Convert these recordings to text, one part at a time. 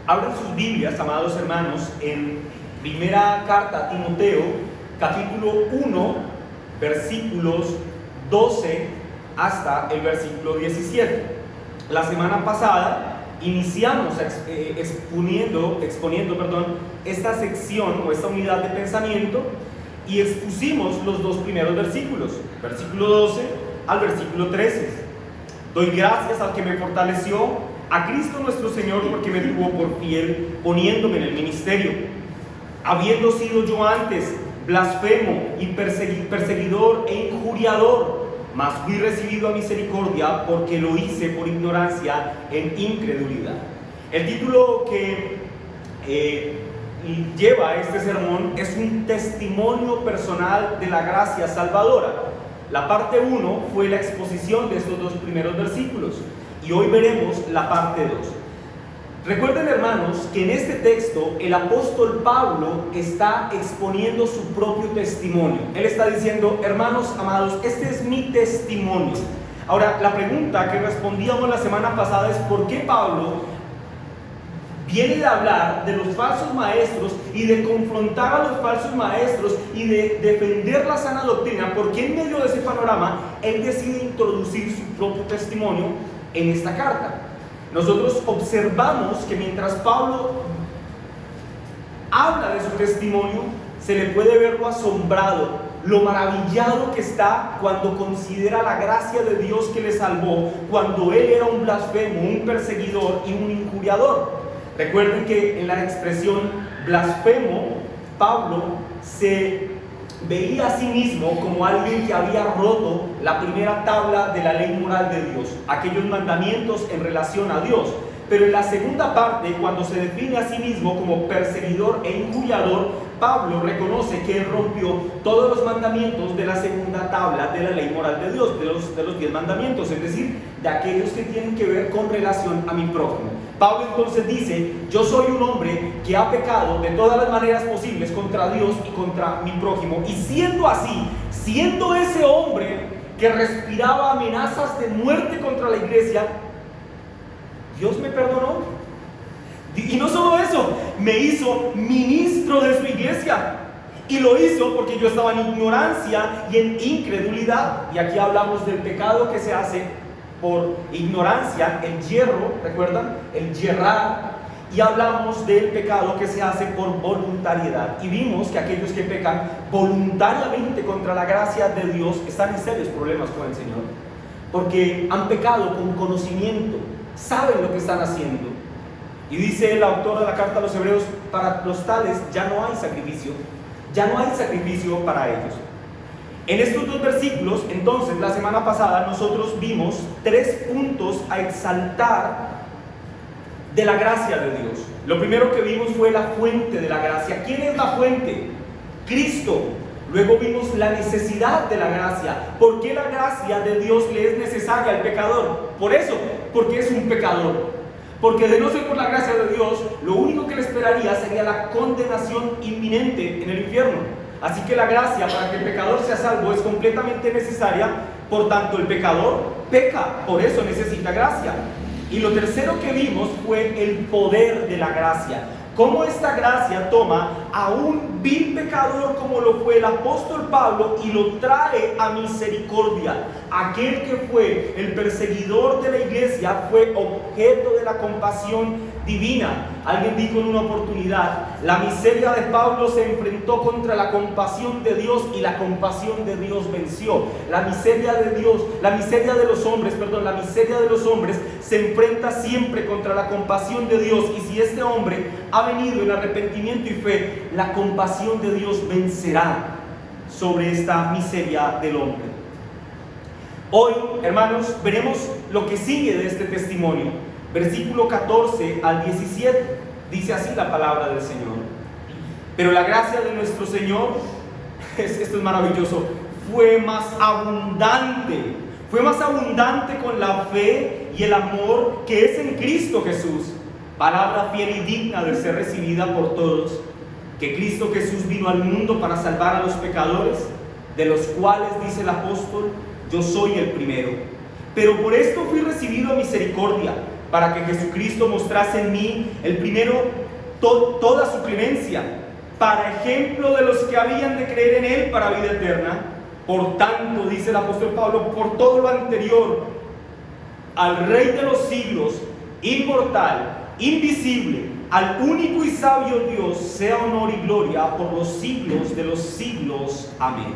Abran sus Biblias, amados hermanos, en primera carta a Timoteo, capítulo 1, versículos 12 hasta el versículo 17. La semana pasada iniciamos exponiendo, esta sección o esta unidad de pensamiento y expusimos los dos primeros versículos, versículo 12 al versículo 13. Doy gracias al que me fortaleció, a Cristo nuestro Señor, porque me tuvo por fiel poniéndome en el ministerio, habiendo sido yo antes blasfemo y perseguidor e injuriador, mas fui recibido a misericordia porque lo hice por ignorancia en incredulidad. El título que lleva este sermón es un testimonio personal de la gracia salvadora. La parte 1 fue la exposición de estos dos primeros versículos y hoy veremos la parte 2. Recuerden, hermanos, que en este texto el apóstol Pablo está exponiendo su propio testimonio. Él está diciendo: hermanos amados, este es mi testimonio. Ahora, la pregunta que respondíamos la semana pasada es: ¿por qué Pablo viene de hablar de los falsos maestros y de confrontar a los falsos maestros y de defender la sana doctrina? ¿Por qué en medio de ese panorama él decide introducir su propio testimonio en esta carta? Nosotros observamos que mientras Pablo habla de su testimonio, se le puede ver lo asombrado, lo maravillado que está cuando considera la gracia de Dios que le salvó, cuando él era un blasfemo, un perseguidor y un injuriador. Recuerden que en la expresión blasfemo, Pablo se veía a sí mismo como alguien que había roto la primera tabla de la ley moral de Dios, aquellos mandamientos en relación a Dios. Pero en la segunda parte, cuando se define a sí mismo como perseguidor e injuriador, Pablo reconoce que él rompió todos los mandamientos de la segunda tabla de la ley moral de Dios, de los 10 mandamientos, es decir, de aquellos que tienen que ver con relación a mi prójimo. Pablo entonces dice: yo soy un hombre que ha pecado de todas las maneras posibles contra Dios y contra mi prójimo, y siendo así, siendo ese hombre que respiraba amenazas de muerte contra la iglesia, Dios me perdonó. Y no solo eso, me hizo ministro de su iglesia. Y lo hizo porque yo estaba en ignorancia y en incredulidad. Y aquí hablamos del pecado que se hace por ignorancia, el yerro, ¿recuerdan? El yerrar. Y hablamos del pecado que se hace por voluntariedad. Y vimos que aquellos que pecan voluntariamente contra la gracia de Dios están en serios problemas con el Señor, porque han pecado con conocimiento, saben lo que están haciendo. Y dice el autor de la carta a los Hebreos: para los tales ya no hay sacrificio, para ellos. En estos dos versículos, entonces, la semana pasada nosotros vimos 3 puntos a exaltar de la gracia de Dios. Lo primero que vimos fue la fuente de la gracia. ¿Quién es la fuente? Cristo. Luego vimos la necesidad de la gracia. ¿Por qué la gracia de Dios le es necesaria al pecador? Por eso, porque es un pecador. Porque de no ser por la gracia de Dios, lo único que le esperaría sería la condenación inminente en el infierno. Así que la gracia para que el pecador sea salvo es completamente necesaria. Por tanto, el pecador peca, por eso necesita gracia. Y lo tercero que vimos fue el poder de la gracia. Cómo esta gracia toma a un vil pecador como lo fue el apóstol Pablo y lo trae a misericordia. Aquel que fue el perseguidor de la iglesia fue objeto de la compasión divina. Alguien dijo en una oportunidad: la miseria de Pablo se enfrentó contra la compasión de Dios y la compasión de Dios venció. La miseria de los hombres se enfrenta siempre contra la compasión de Dios, y si este hombre ha venido en arrepentimiento y fe, la compasión de Dios vencerá sobre esta miseria del hombre. Hoy, hermanos, veremos lo que sigue de este testimonio. Versículo 14 al 17, dice así la palabra del Señor: pero la gracia de nuestro Señor, esto es maravilloso, fue más abundante con la fe y el amor que es en Cristo Jesús. Palabra fiel y digna de ser recibida por todos, que Cristo Jesús vino al mundo para salvar a los pecadores, de los cuales dice el apóstol: yo soy el primero. Pero por esto fui recibido a misericordia, para que Jesucristo mostrase en mí el primero toda su clemencia, para ejemplo de los que habían de creer en Él para vida eterna. Por tanto, dice el apóstol Pablo, por todo lo anterior, al Rey de los siglos, inmortal, invisible, al único y sabio Dios, sea honor y gloria por los siglos de los siglos. Amén.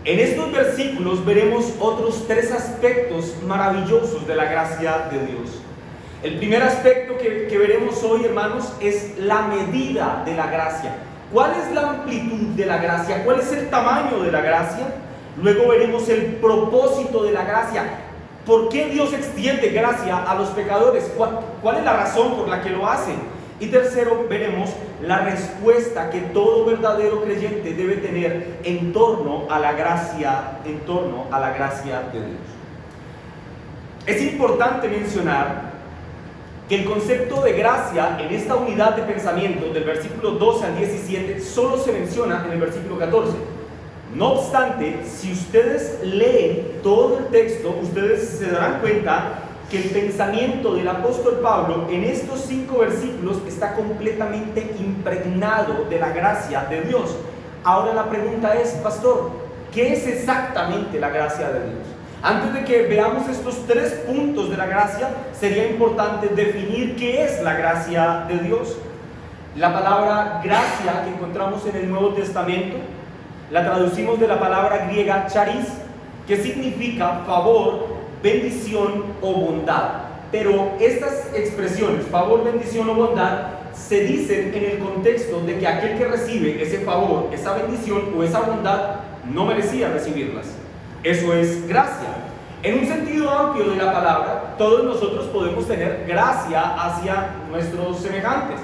En estos versículos veremos otros tres aspectos maravillosos de la gracia de Dios. El primer aspecto que veremos hoy, hermanos, es la medida de la gracia. ¿Cuál es la amplitud de la gracia? ¿Cuál es el tamaño de la gracia? Luego veremos el propósito de la gracia. ¿Por qué Dios extiende gracia a los pecadores? ¿Cuál es la razón por la que lo hace? Y tercero, veremos la respuesta que todo verdadero creyente debe tener en torno a la gracia, de Dios. Es importante mencionar que el concepto de gracia en esta unidad de pensamiento del versículo 12 al 17 solo se menciona en el versículo 14. No obstante, si ustedes leen todo el texto, ustedes se darán cuenta que el pensamiento del apóstol Pablo en estos 5 versículos está completamente impregnado de la gracia de Dios. Ahora la pregunta es, pastor, ¿qué es exactamente la gracia de Dios? Antes de que veamos estos 3 puntos de la gracia, sería importante definir qué es la gracia de Dios. La palabra gracia que encontramos en el Nuevo Testamento la traducimos de la palabra griega charis, que significa favor, bendición o bondad. Pero estas expresiones, favor, bendición o bondad, se dicen en el contexto de que aquel que recibe ese favor, esa bendición o esa bondad no merecía recibirlas. Eso es gracia. En un sentido amplio de la palabra, todos nosotros podemos tener gracia hacia nuestros semejantes.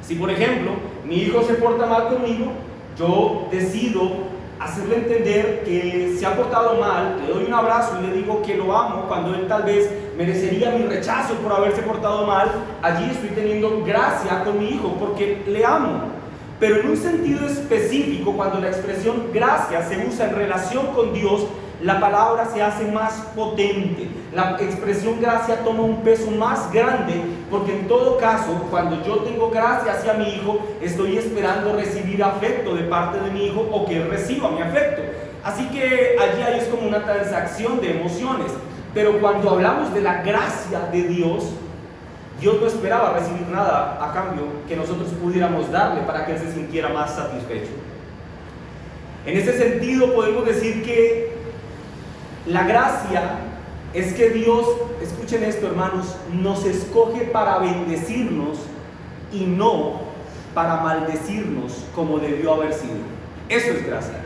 Si por ejemplo mi hijo se porta mal conmigo, yo decido hacerle entender que se ha portado mal, le doy un abrazo y le digo que lo amo cuando él tal vez merecería mi rechazo por haberse portado mal. Allí estoy teniendo gracia con mi hijo porque le amo. Pero en un sentido específico, cuando la expresión gracia se usa en relación con Dios, la palabra se hace más potente. La expresión gracia toma un peso más grande, porque en todo caso, cuando yo tengo gracia hacia mi hijo, estoy esperando recibir afecto de parte de mi hijo o que él reciba mi afecto. Así que allí es como una transacción de emociones. Pero cuando hablamos de la gracia de Dios, Dios no esperaba recibir nada a cambio que nosotros pudiéramos darle para que él se sintiera más satisfecho. En ese sentido podemos decir que la gracia es que Dios, escuchen esto hermanos, nos escoge para bendecirnos y no para maldecirnos como debió haber sido. Eso es gracia.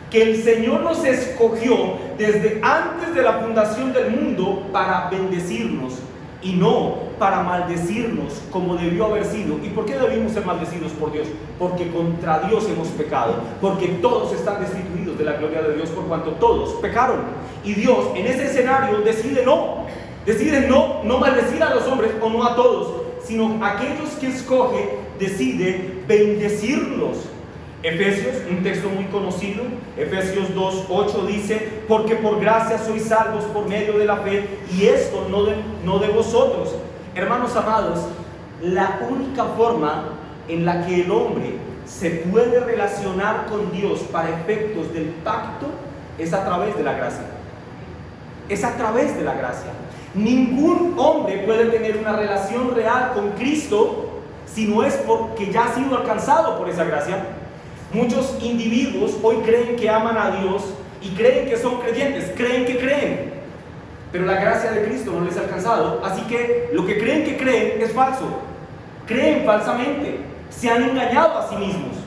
Que el Señor nos escogió desde antes de la fundación del mundo para bendecirnos y no para maldecirnos como debió haber sido. ¿Y por qué debimos ser maldecidos por Dios? Porque contra Dios hemos pecado, porque todos están destituidos de la gloria de Dios por cuanto todos pecaron. Y Dios en ese escenario decide no maldecir a los hombres o no a todos, sino aquellos que escoge decide bendecirlos. Efesios, un texto muy conocido, Efesios 2:8 dice: porque por gracia sois salvos por medio de la fe, y esto no de vosotros. Hermanos amados, la única forma en la que el hombre se puede relacionar con Dios para efectos del pacto es a través de la gracia. Es a través de la gracia. Ningún hombre puede tener una relación real con Cristo si no es porque ya ha sido alcanzado por esa gracia. Muchos individuos hoy creen que aman a Dios y creen que son creyentes, creen que creen, pero la gracia de Cristo no les ha alcanzado, así que lo que creen que creen es falso, creen falsamente, se han engañado a sí mismos.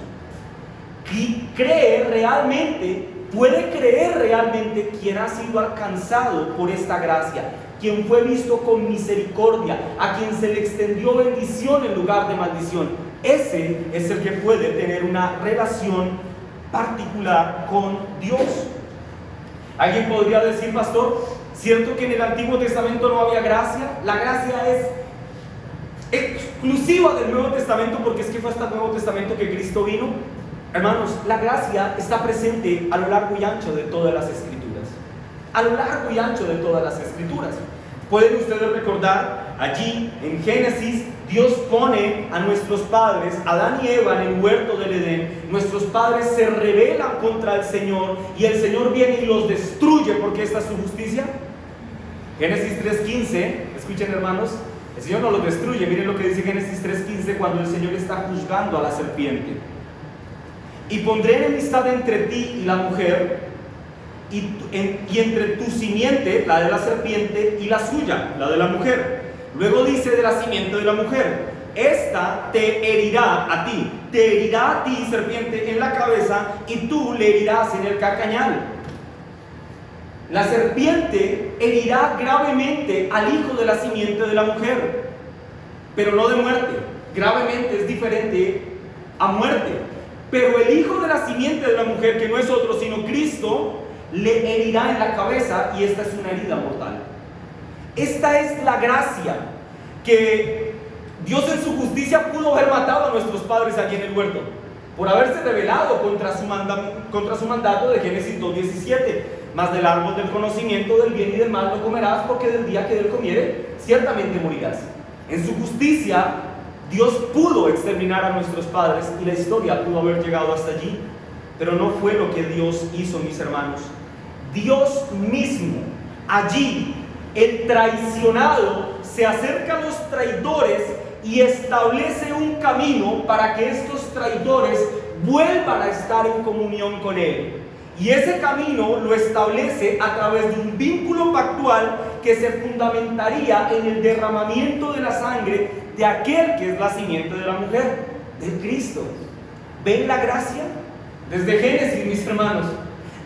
Puede creer realmente quien ha sido alcanzado por esta gracia, quien fue visto con misericordia, a quien se le extendió bendición en lugar de maldición. Ese es el que puede tener una relación particular con Dios. Alguien podría decir: pastor, ¿cierto que en el Antiguo Testamento no había gracia? La gracia es exclusiva del Nuevo Testamento, porque es que fue hasta el Nuevo Testamento que Cristo vino. Hermanos, la gracia está presente a lo largo y ancho de todas las Escrituras. a lo largo y ancho de todas las Escrituras. Pueden ustedes recordar allí en Génesis, Dios pone a nuestros padres, Adán y Eva, en el huerto del Edén. Nuestros padres se rebelan contra el Señor y el Señor viene y los destruye porque esta es su justicia. Génesis 3:15, escuchen hermanos, el Señor no los destruye. Miren lo que dice Génesis 3:15 cuando el Señor está juzgando a la serpiente. Y pondré enemistad entre ti y la mujer, y entre tu simiente, la de la serpiente, y la suya, la de la mujer. Luego dice de la simiente de la mujer: esta te herirá a ti, serpiente, en la cabeza, y tú le herirás en el calcañal. La serpiente herirá gravemente al hijo de la simiente de la mujer, pero no de muerte. Gravemente es diferente a muerte. Pero el hijo de la simiente de la mujer, que no es otro sino Cristo, le herirá en la cabeza, y esta es una herida mortal. Esta es la gracia que Dios en su justicia pudo haber matado a nuestros padres allí en el huerto, por haberse rebelado contra su mandato de Génesis 2:17. Mas del árbol del conocimiento del bien y del mal no comerás, porque del día que de él comiere, ciertamente morirás. En su justicia, Dios pudo exterminar a nuestros padres y la historia pudo haber llegado hasta allí, pero no fue lo que Dios hizo, mis hermanos. Dios mismo, allí, el traicionado, se acerca a los traidores y establece un camino para que estos traidores vuelvan a estar en comunión con Él. Y ese camino lo establece a través de un vínculo pactual que se fundamentaría en el derramamiento de la sangre de aquel que es la simiente de la mujer, de Cristo. ¿Ven la gracia? Desde Génesis, mis hermanos,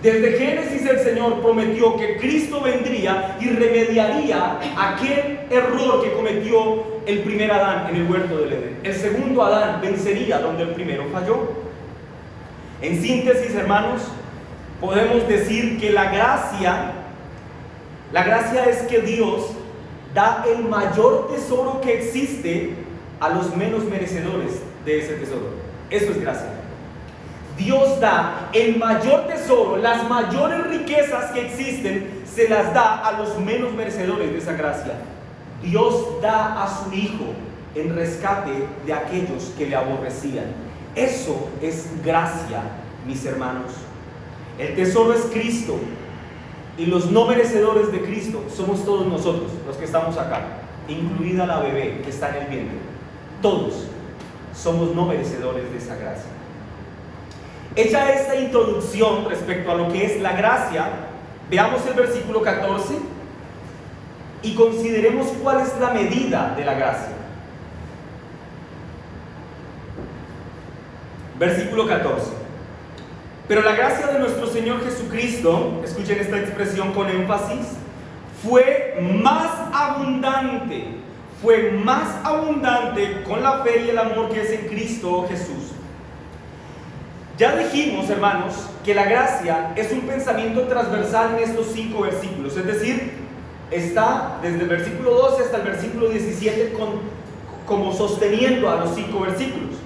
desde Génesis el Señor prometió que Cristo vendría y remediaría aquel error que cometió el primer Adán en el huerto del Edén. El segundo Adán vencería donde el primero falló. En síntesis, hermanos, podemos decir que la gracia es que Dios da el mayor tesoro que existe a los menos merecedores de ese tesoro. Eso es gracia. Dios da el mayor tesoro, las mayores riquezas que existen, se las da a los menos merecedores de esa gracia. Dios da a su Hijo en rescate de aquellos que le aborrecían. Eso es gracia, mis hermanos. El tesoro es Cristo, y los no merecedores de Cristo somos todos nosotros, los que estamos acá, incluida la bebé que está en el vientre. Todos somos no merecedores de esa gracia. Hecha esta introducción respecto a lo que es la gracia, veamos el versículo 14 y consideremos cuál es la medida de la gracia. Versículo 14. Pero la gracia de nuestro Señor Jesucristo, escuchen esta expresión con énfasis, fue más abundante con la fe y el amor que es en Cristo Jesús. Ya dijimos, hermanos, que la gracia es un pensamiento transversal en estos 5 versículos, es decir, está desde el versículo 12 hasta el versículo 17 como sosteniendo a los 5 versículos.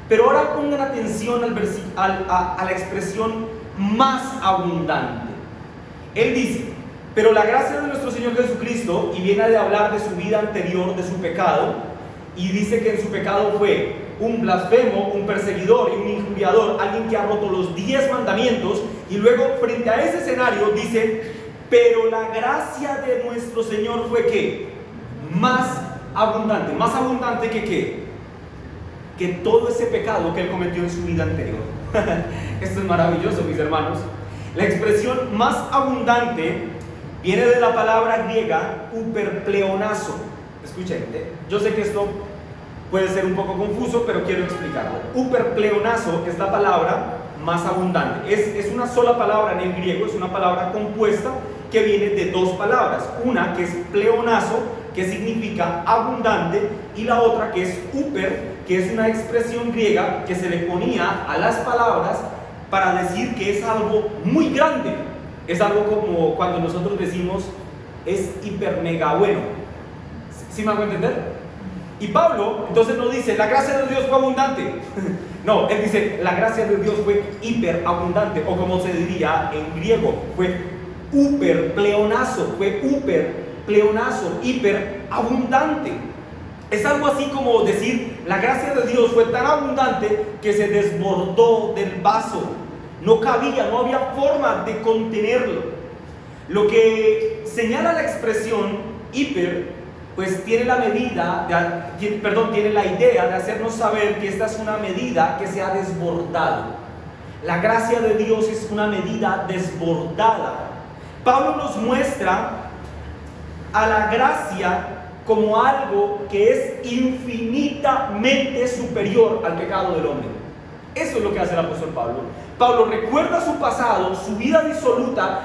Pero ahora pongan atención a la expresión más abundante. Él dice: pero la gracia de nuestro Señor Jesucristo, y viene de hablar de su vida anterior, de su pecado, y dice que en su pecado fue un blasfemo, un perseguidor y un injuriador, alguien que ha roto los 10 mandamientos, y luego frente a ese escenario dice: pero la gracia de nuestro Señor fue ¿qué? Más abundante que ¿qué? Que todo ese pecado que él cometió en su vida anterior. Esto es maravilloso, mis hermanos. La expresión más abundante viene de la palabra griega uperpleonazo. Escuchen, yo sé que esto puede ser un poco confuso, pero quiero explicarlo. Uperpleonazo es la palabra más abundante. Es una sola palabra en el griego, es una palabra compuesta que viene de 2 palabras. Una que es pleonazo, que significa abundante, y la otra que es uper, que es una expresión griega que se le ponía a las palabras para decir que es algo muy grande. Es algo como cuando nosotros decimos es hiper mega bueno. ¿Sí me hago entender? Y Pablo entonces no dice la gracia de Dios fue abundante. No, él dice la gracia de Dios fue hiper abundante, o como se diría en griego, fue Uper pleonazo, fue uper pleonazo, hiper abundante. Es algo así como decir, la gracia de Dios fue tan abundante que se desbordó del vaso. No cabía, no había forma de contenerlo. Lo que señala la expresión hiper, pues tiene la idea de hacernos saber que esta es una medida que se ha desbordado. La gracia de Dios es una medida desbordada. Pablo nos muestra a la gracia como algo que es infinitamente superior al pecado del hombre. Eso es lo que hace el apóstol Pablo. Pablo recuerda su pasado, su vida disoluta,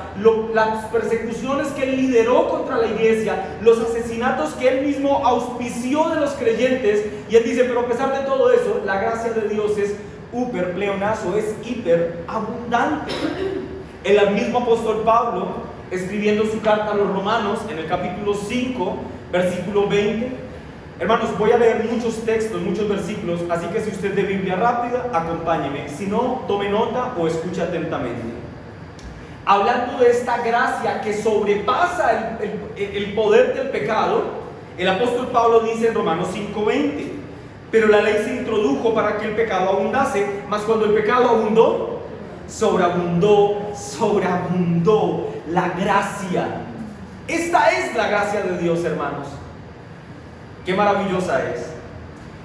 las persecuciones que él lideró contra la iglesia, los asesinatos que él mismo auspició de los creyentes, y él dice, pero a pesar de todo eso, la gracia de Dios es uper pleonazo, es hiper abundante. El mismo apóstol Pablo, escribiendo su carta a los Romanos, en el capítulo 5, versículo 20, hermanos, voy a leer muchos textos, muchos versículos, así que si usted es de Biblia rápida, acompáñeme. Si no, tome nota o escuche atentamente. Hablando de esta gracia que sobrepasa el poder del pecado, el apóstol Pablo dice en Romanos 5:20, pero la ley se introdujo para que el pecado abundase, mas cuando el pecado abundó, sobreabundó la gracia. Esta es la gracia de Dios, hermanos. Qué maravillosa es.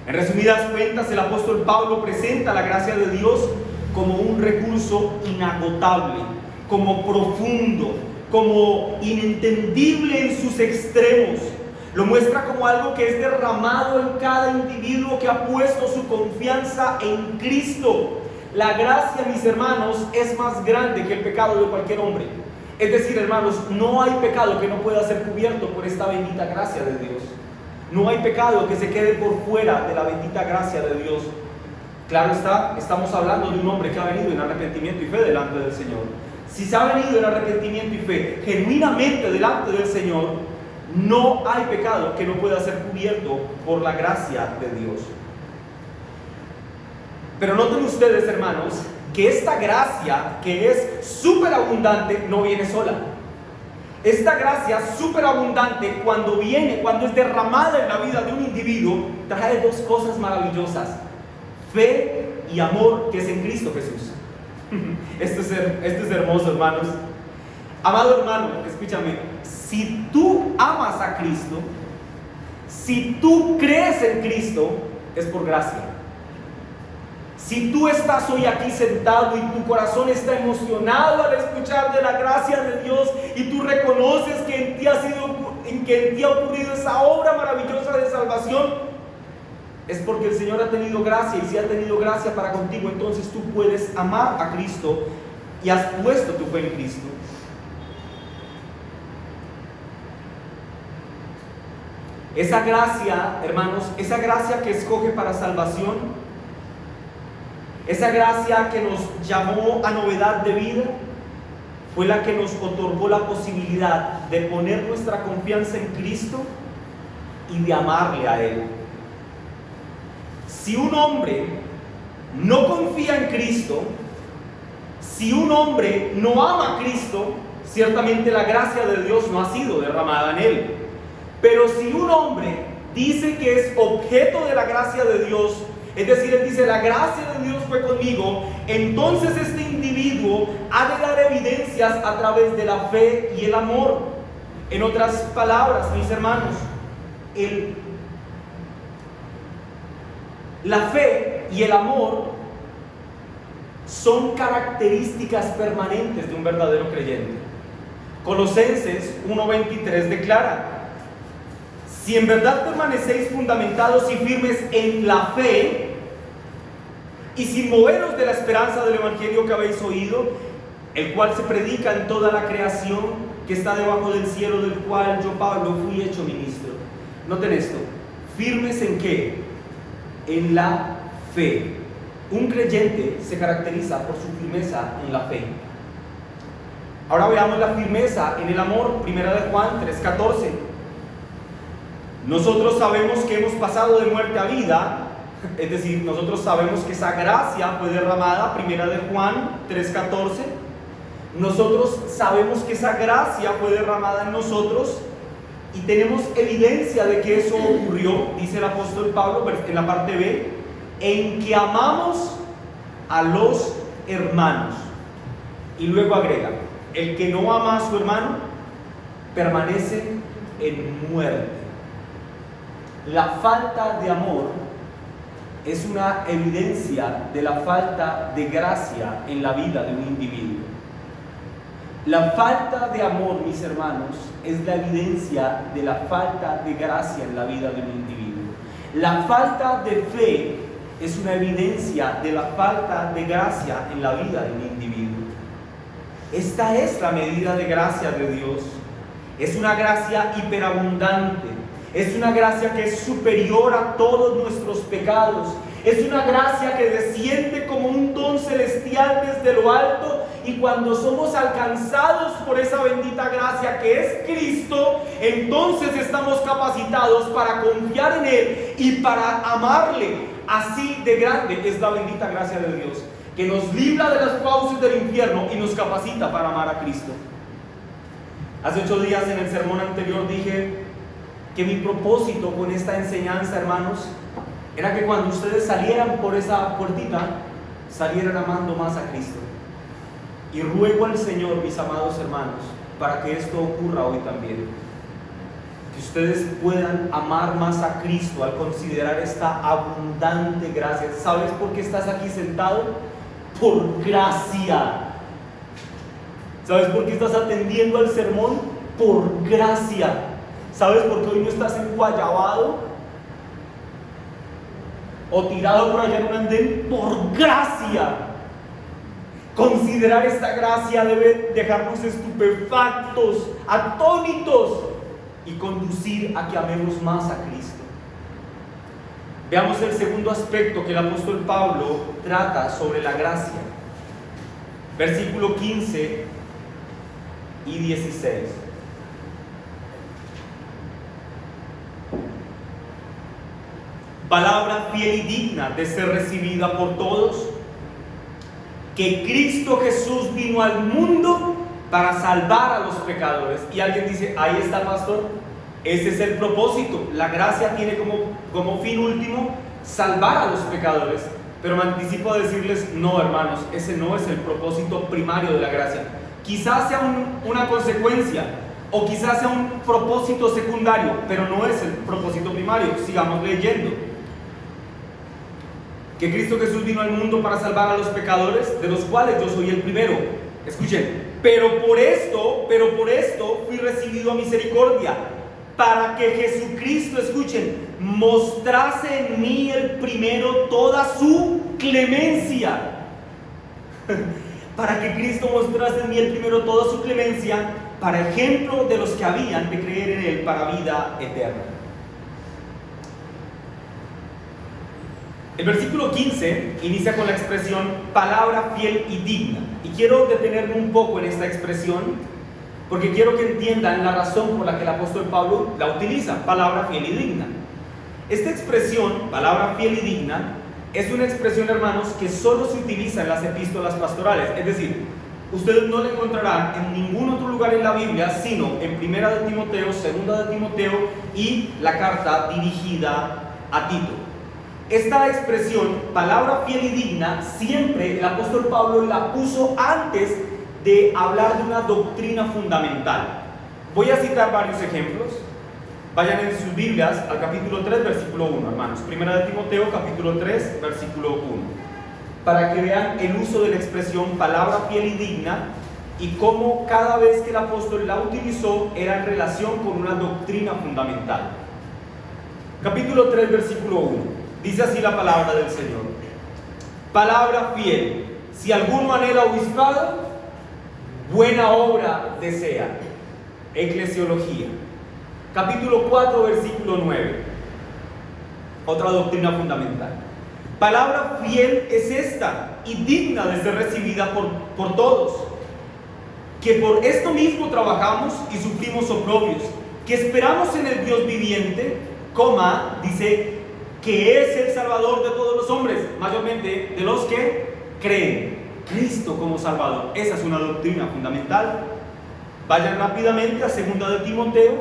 En resumidas cuentas, el apóstol Pablo presenta la gracia de Dios como un recurso inagotable, como profundo, como inentendible en sus extremos. Lo muestra como algo que es derramado en cada individuo que ha puesto su confianza en Cristo. La gracia, mis hermanos, es más grande que el pecado de cualquier hombre. Es decir, hermanos, no hay pecado que no pueda ser cubierto por esta bendita gracia de Dios. No hay pecado que se quede por fuera de la bendita gracia de Dios. Claro está, estamos hablando de un hombre que ha venido en arrepentimiento y fe delante del Señor. Si se ha venido en arrepentimiento y fe genuinamente delante del Señor, no hay pecado que no pueda ser cubierto por la gracia de Dios. Pero noten ustedes, hermanos, que esta gracia, que es súper abundante, no viene sola. Esta gracia superabundante, cuando es derramada en la vida de un individuo, trae dos cosas maravillosas: fe y amor, que es en Cristo Jesús. Esto es hermoso, hermanos. Amado hermano, escúchame, si tú amas a Cristo, si tú crees en Cristo, es por gracia. Si tú estás hoy aquí sentado y tu corazón está emocionado al escuchar de la gracia de Dios y tú reconoces que en ti ha ocurrido esa obra maravillosa de salvación, es porque el Señor ha tenido gracia, y si ha tenido gracia para contigo, entonces tú puedes amar a Cristo y has puesto tu fe en Cristo. Esa gracia, hermanos, esa gracia que escoge para salvación, esa gracia que nos llamó a novedad de vida, fue la que nos otorgó la posibilidad de poner nuestra confianza en Cristo y de amarle a Él. Si un hombre no confía en Cristo, si un hombre no ama a Cristo, ciertamente la gracia de Dios no ha sido derramada en él. Pero si un hombre dice que es objeto de la gracia de Dios, es decir, él dice, la gracia de Dios fue conmigo, entonces este individuo ha de dar evidencias a través de la fe y el amor. En otras palabras, mis hermanos, la fe y el amor son características permanentes de un verdadero creyente. Colosenses 1:23 declara: si en verdad permanecéis fundamentados y firmes en la fe, y sin moveros de la esperanza del evangelio que habéis oído, el cual se predica en toda la creación que está debajo del cielo, del cual yo, Pablo, fui hecho ministro. Noten esto: firmes en ¿qué? En la fe. Un creyente se caracteriza por su firmeza en la fe. Ahora veamos la firmeza en el amor. Primera de Juan 3:14. Nosotros sabemos que hemos pasado de muerte a vida, es decir, nosotros sabemos que esa gracia fue derramada. Primera de Juan 3:14. nosotros sabemos que esa gracia fue derramada en nosotros y tenemos evidencia de que eso ocurrió, dice el apóstol Pablo en la parte B, en que amamos a los hermanos. Y luego agrega, el que no ama a su hermano permanece en muerte. La falta de amor es una evidencia de la falta de gracia en la vida de un individuo. La falta de amor, mis hermanos, es la evidencia de la falta de gracia en la vida de un individuo. La falta de fe es una evidencia de la falta de gracia en la vida de un individuo. Esta es la medida de gracia de Dios. Es una gracia hiperabundante. Es una gracia que es superior a todos nuestros pecados. Es una gracia que desciende como un don celestial desde lo alto, y cuando somos alcanzados por esa bendita gracia que es Cristo, entonces estamos capacitados para confiar en Él y para amarle. Así de grande es la bendita gracia de Dios, que nos libra de las fauces del infierno y nos capacita para amar a Cristo. Hace 8 días en el sermón anterior dije que mi propósito con esta enseñanza, hermanos, era que cuando ustedes salieran por esa puertita, salieran amando más a Cristo. Y ruego al Señor, mis amados hermanos, para que esto ocurra hoy también. Que ustedes puedan amar más a Cristo al considerar esta abundante gracia. ¿Sabes por qué estás aquí sentado? Por gracia. ¿Sabes por qué estás atendiendo al sermón? Por gracia. ¿Sabes por qué hoy no estás enguayabado o tirado por allá en un andén? Por gracia. Considerar esta gracia debe dejarnos estupefactos, atónitos, y conducir a que amemos más a Cristo. Veamos el segundo aspecto que el apóstol Pablo trata sobre la gracia. Versículo 15 y 16. Palabra fiel y digna de ser recibida por todos, que Cristo Jesús vino al mundo para salvar a los pecadores. Y alguien dice, ahí está, pastor, ese es el propósito. La gracia tiene como fin último salvar a los pecadores. Pero me anticipo a decirles, no, hermanos, ese no es el propósito primario de la gracia. Quizás sea una consecuencia, o quizás sea un propósito secundario, pero no es el propósito primario. Sigamos leyendo. Que Cristo Jesús vino al mundo para salvar a los pecadores, de los cuales yo soy el primero. Escuchen, pero por esto fui recibido a misericordia, para que Jesucristo, escuchen, mostrase en mí el primero toda su clemencia. Para que Cristo mostrase en mí el primero toda su clemencia, para ejemplo de los que habían de creer en Él para vida eterna. El versículo 15 inicia con la expresión palabra fiel y digna. Y quiero detenerme un poco en esta expresión, porque quiero que entiendan la razón por la que el apóstol Pablo la utiliza, palabra fiel y digna. Esta expresión, palabra fiel y digna, es una expresión, hermanos, que solo se utiliza en las epístolas pastorales. Es decir, ustedes no la encontrarán en ningún otro lugar en la Biblia, sino en 1 de Timoteo, 2 de Timoteo y la carta dirigida a Tito. Esta expresión, palabra fiel y digna, siempre el apóstol Pablo la puso antes de hablar de una doctrina fundamental. Voy a citar varios ejemplos. Vayan en sus Biblias al capítulo 3, versículo 1, hermanos. 1 de Timoteo, capítulo 3, versículo 1. Para que vean el uso de la expresión palabra fiel y digna y cómo cada vez que el apóstol la utilizó era en relación con una doctrina fundamental. Capítulo 3, versículo 1. Dice así la palabra del Señor: palabra fiel, si alguno anhela obispado, buena obra desea. Eclesiología. Capítulo 4, versículo 9. Otra doctrina fundamental. Palabra fiel es esta y digna de ser recibida por todos, que por esto mismo trabajamos y sufrimos oprobios, que esperamos en el Dios viviente, dice, que es el Salvador de todos los hombres, mayormente de los que creen. Cristo como Salvador. Esa es una doctrina fundamental. Vayan rápidamente a 2 de Timoteo,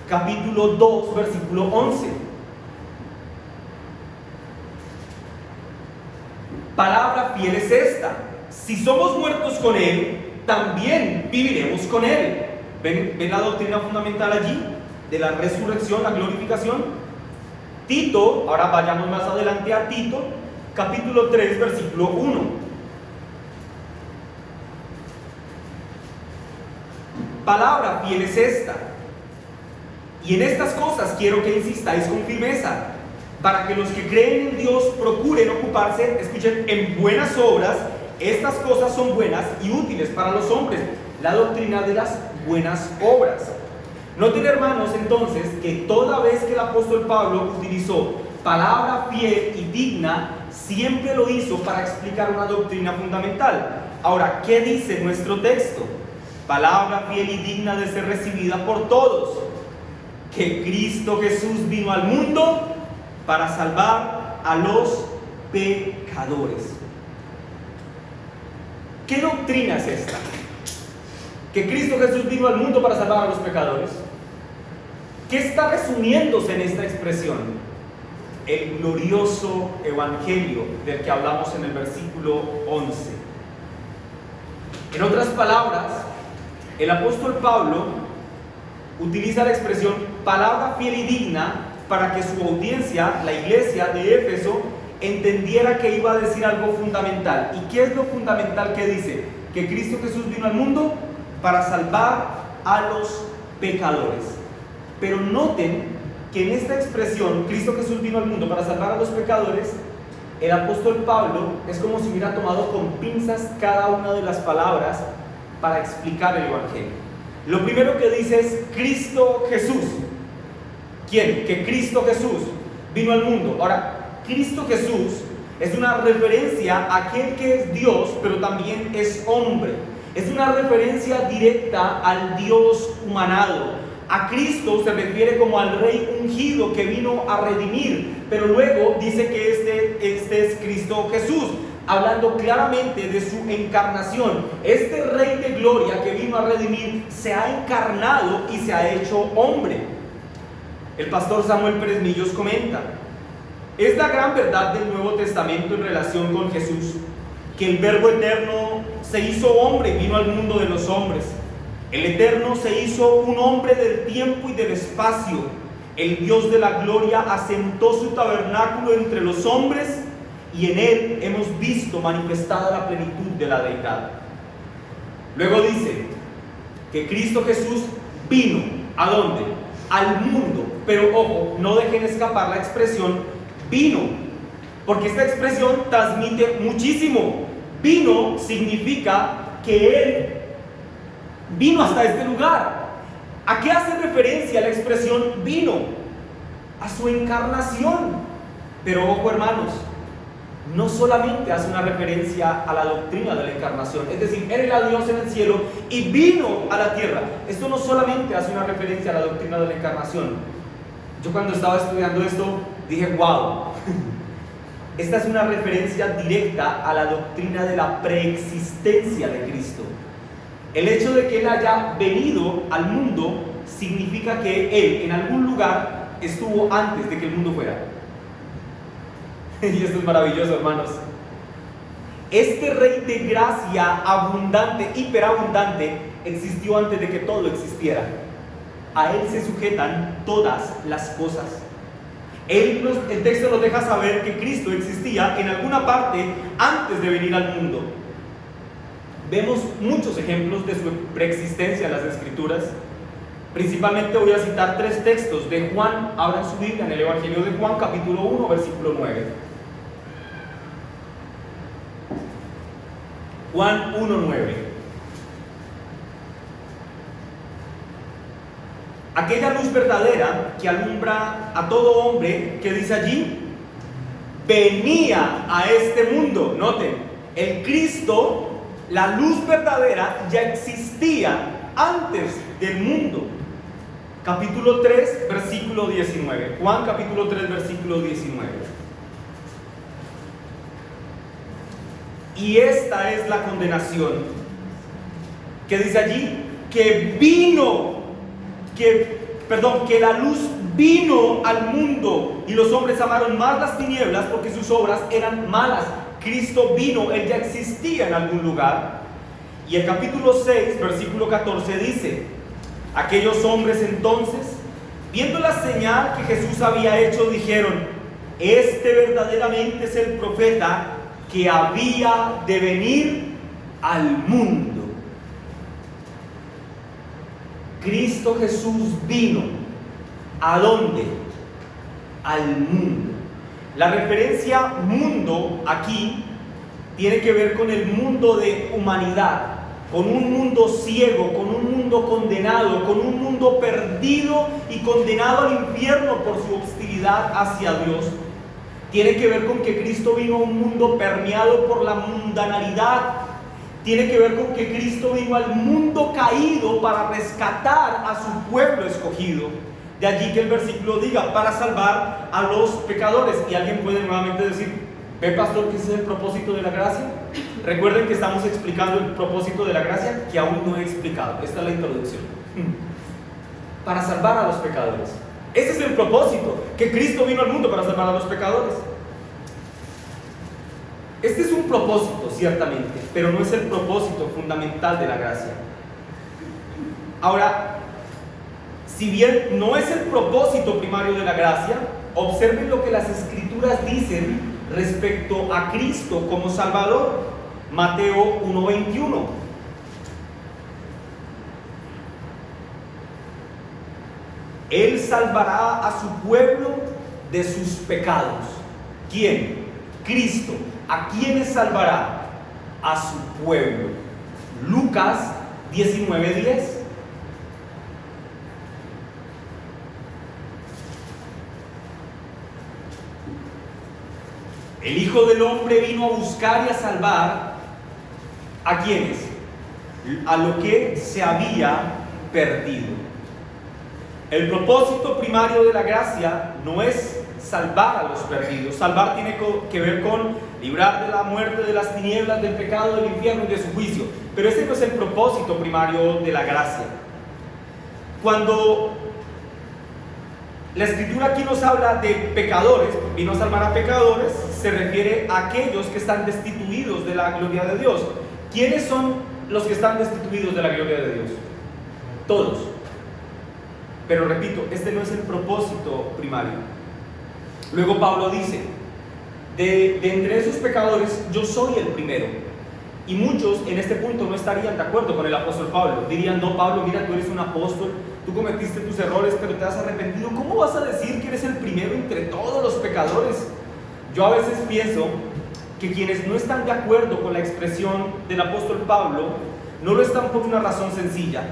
capítulo 2, versículo 11. Palabra fiel es esta: si somos muertos con Él, también viviremos con Él. ¿Ven la doctrina fundamental allí? De la resurrección, la glorificación. Tito, ahora vayamos más adelante a Tito, capítulo 3, versículo 1. Palabra fiel es esta: y en estas cosas quiero que insistáis con firmeza, para que los que creen en Dios procuren ocuparse, escuchen, en buenas obras. Estas cosas son buenas y útiles para los hombres. La doctrina de las buenas obras. Noten, hermanos, entonces, que toda vez que el apóstol Pablo utilizó palabra fiel y digna, siempre lo hizo para explicar una doctrina fundamental. Ahora, ¿qué dice nuestro texto? Palabra fiel y digna de ser recibida por todos: que Cristo Jesús vino al mundo para salvar a los pecadores. ¿Qué doctrina es esta? Que Cristo Jesús vino al mundo para salvar a los pecadores. ¿Qué está resumiéndose en esta expresión? El glorioso evangelio del que hablamos en el versículo 11. En otras palabras, el apóstol Pablo utiliza la expresión palabra fiel y digna para que su audiencia, la iglesia de Éfeso, entendiera que iba a decir algo fundamental. ¿Y qué es lo fundamental que dice? Que Cristo Jesús vino al mundo para salvar a los pecadores. Pero noten que en esta expresión, Cristo Jesús vino al mundo para salvar a los pecadores, el apóstol Pablo es como si hubiera tomado con pinzas cada una de las palabras para explicar el evangelio. Lo primero que dice es Cristo Jesús. ¿Quién? Que Cristo Jesús vino al mundo. Ahora, Cristo Jesús es una referencia a aquel que es Dios, pero también es hombre. Es una referencia directa al Dios humanado. A Cristo se refiere como al Rey ungido que vino a redimir, pero luego dice que este es Cristo Jesús, hablando claramente de su encarnación. Este Rey de gloria que vino a redimir se ha encarnado y se ha hecho hombre. El pastor Samuel Pérez Millos comenta: es la gran verdad del Nuevo Testamento en relación con Jesús, que el Verbo eterno se hizo hombre y vino al mundo de los hombres. El Eterno se hizo un hombre del tiempo y del espacio. El Dios de la gloria asentó su tabernáculo entre los hombres, y en él hemos visto manifestada la plenitud de la deidad. Luego dice que Cristo Jesús vino, ¿a dónde? Al mundo. Pero ojo, no dejen escapar la expresión vino, porque esta expresión transmite muchísimo. Vino significa que Él vino hasta este lugar. ¿A qué hace referencia la expresión vino? A su encarnación. Pero ojo, hermanos, no solamente hace una referencia a la doctrina de la encarnación, es decir, Él era Dios en el cielo y vino a la tierra. Esto no solamente hace una referencia a la doctrina de la encarnación. Yo cuando estaba estudiando esto dije, wow, esta es una referencia directa a la doctrina de la preexistencia de Cristo. El hecho de que Él haya venido al mundo significa que Él en algún lugar estuvo antes de que el mundo fuera. Y esto es maravilloso, hermanos. Este Rey de gracia abundante, hiperabundante, existió antes de que todo existiera. A Él se sujetan todas las cosas. El texto nos deja saber que Cristo existía en alguna parte antes de venir al mundo. Vemos muchos ejemplos de su preexistencia en las Escrituras. Principalmente voy a citar 3 textos de Juan. Abran su Biblia en el Evangelio de Juan, capítulo 1, versículo 9. Juan 1:9. Aquella luz verdadera que alumbra a todo hombre, que dice allí, venía a este mundo. Noten, el Cristo, la luz verdadera, ya existía antes del mundo. Capítulo 3, versículo 19. Juan capítulo 3, versículo 19. Y esta es la condenación. ¿Qué dice allí? Que la luz vino al mundo y los hombres amaron más las tinieblas porque sus obras eran malas. Cristo vino, Él ya existía en algún lugar. Y el capítulo 6, versículo 14 dice: aquellos hombres entonces, viendo la señal que Jesús había hecho, dijeron: este verdaderamente es el profeta que había de venir al mundo. Cristo Jesús vino. ¿A dónde? Al mundo. La referencia mundo aquí tiene que ver con el mundo de humanidad, con un mundo ciego, con un mundo condenado, con un mundo perdido y condenado al infierno por su hostilidad hacia Dios. Tiene que ver con que Cristo vino a un mundo permeado por la mundanalidad. Tiene que ver con que Cristo vino al mundo caído para rescatar a su pueblo escogido. De allí que el versículo diga: para salvar a los pecadores. Y alguien puede nuevamente decir: ¿ve, pastor, que ese es el propósito de la gracia? Recuerden que estamos explicando el propósito de la gracia, que aún no he explicado. Esta es la introducción. Para salvar a los pecadores. Ese es el propósito, que Cristo vino al mundo para salvar a los pecadores. Este es un propósito, ciertamente, pero no es el propósito fundamental de la gracia. Ahora, si bien no es el propósito primario de la gracia, observen lo que las Escrituras dicen respecto a Cristo como Salvador. Mateo 1:21. Él salvará a su pueblo de sus pecados. ¿Quién? Cristo. ¿A quiénes salvará? A su pueblo. Lucas 19:10. El Hijo del Hombre vino a buscar y a salvar ¿a quiénes? A lo que se había perdido. El propósito primario de la gracia no es salvar a los perdidos. Salvar tiene que ver con librar de la muerte, de las tinieblas, del pecado, del infierno y de su juicio. Pero ese no es el propósito primario de la gracia. Cuando la Escritura aquí nos habla de pecadores, vino a salvar a pecadores, se refiere a aquellos que están destituidos de la gloria de Dios. ¿Quiénes son los que están destituidos de la gloria de Dios? Todos. Pero repito, este no es el propósito primario. Luego Pablo dice: de entre esos pecadores yo soy el primero. Y muchos en este punto no estarían de acuerdo con el apóstol Pablo. Dirían: no, Pablo, mira, tú eres un apóstol, tú cometiste tus errores, pero te has arrepentido. ¿Cómo vas a decir que eres el primero entre todos los pecadores? Yo a veces pienso que quienes no están de acuerdo con la expresión del apóstol Pablo no lo están por una razón sencilla.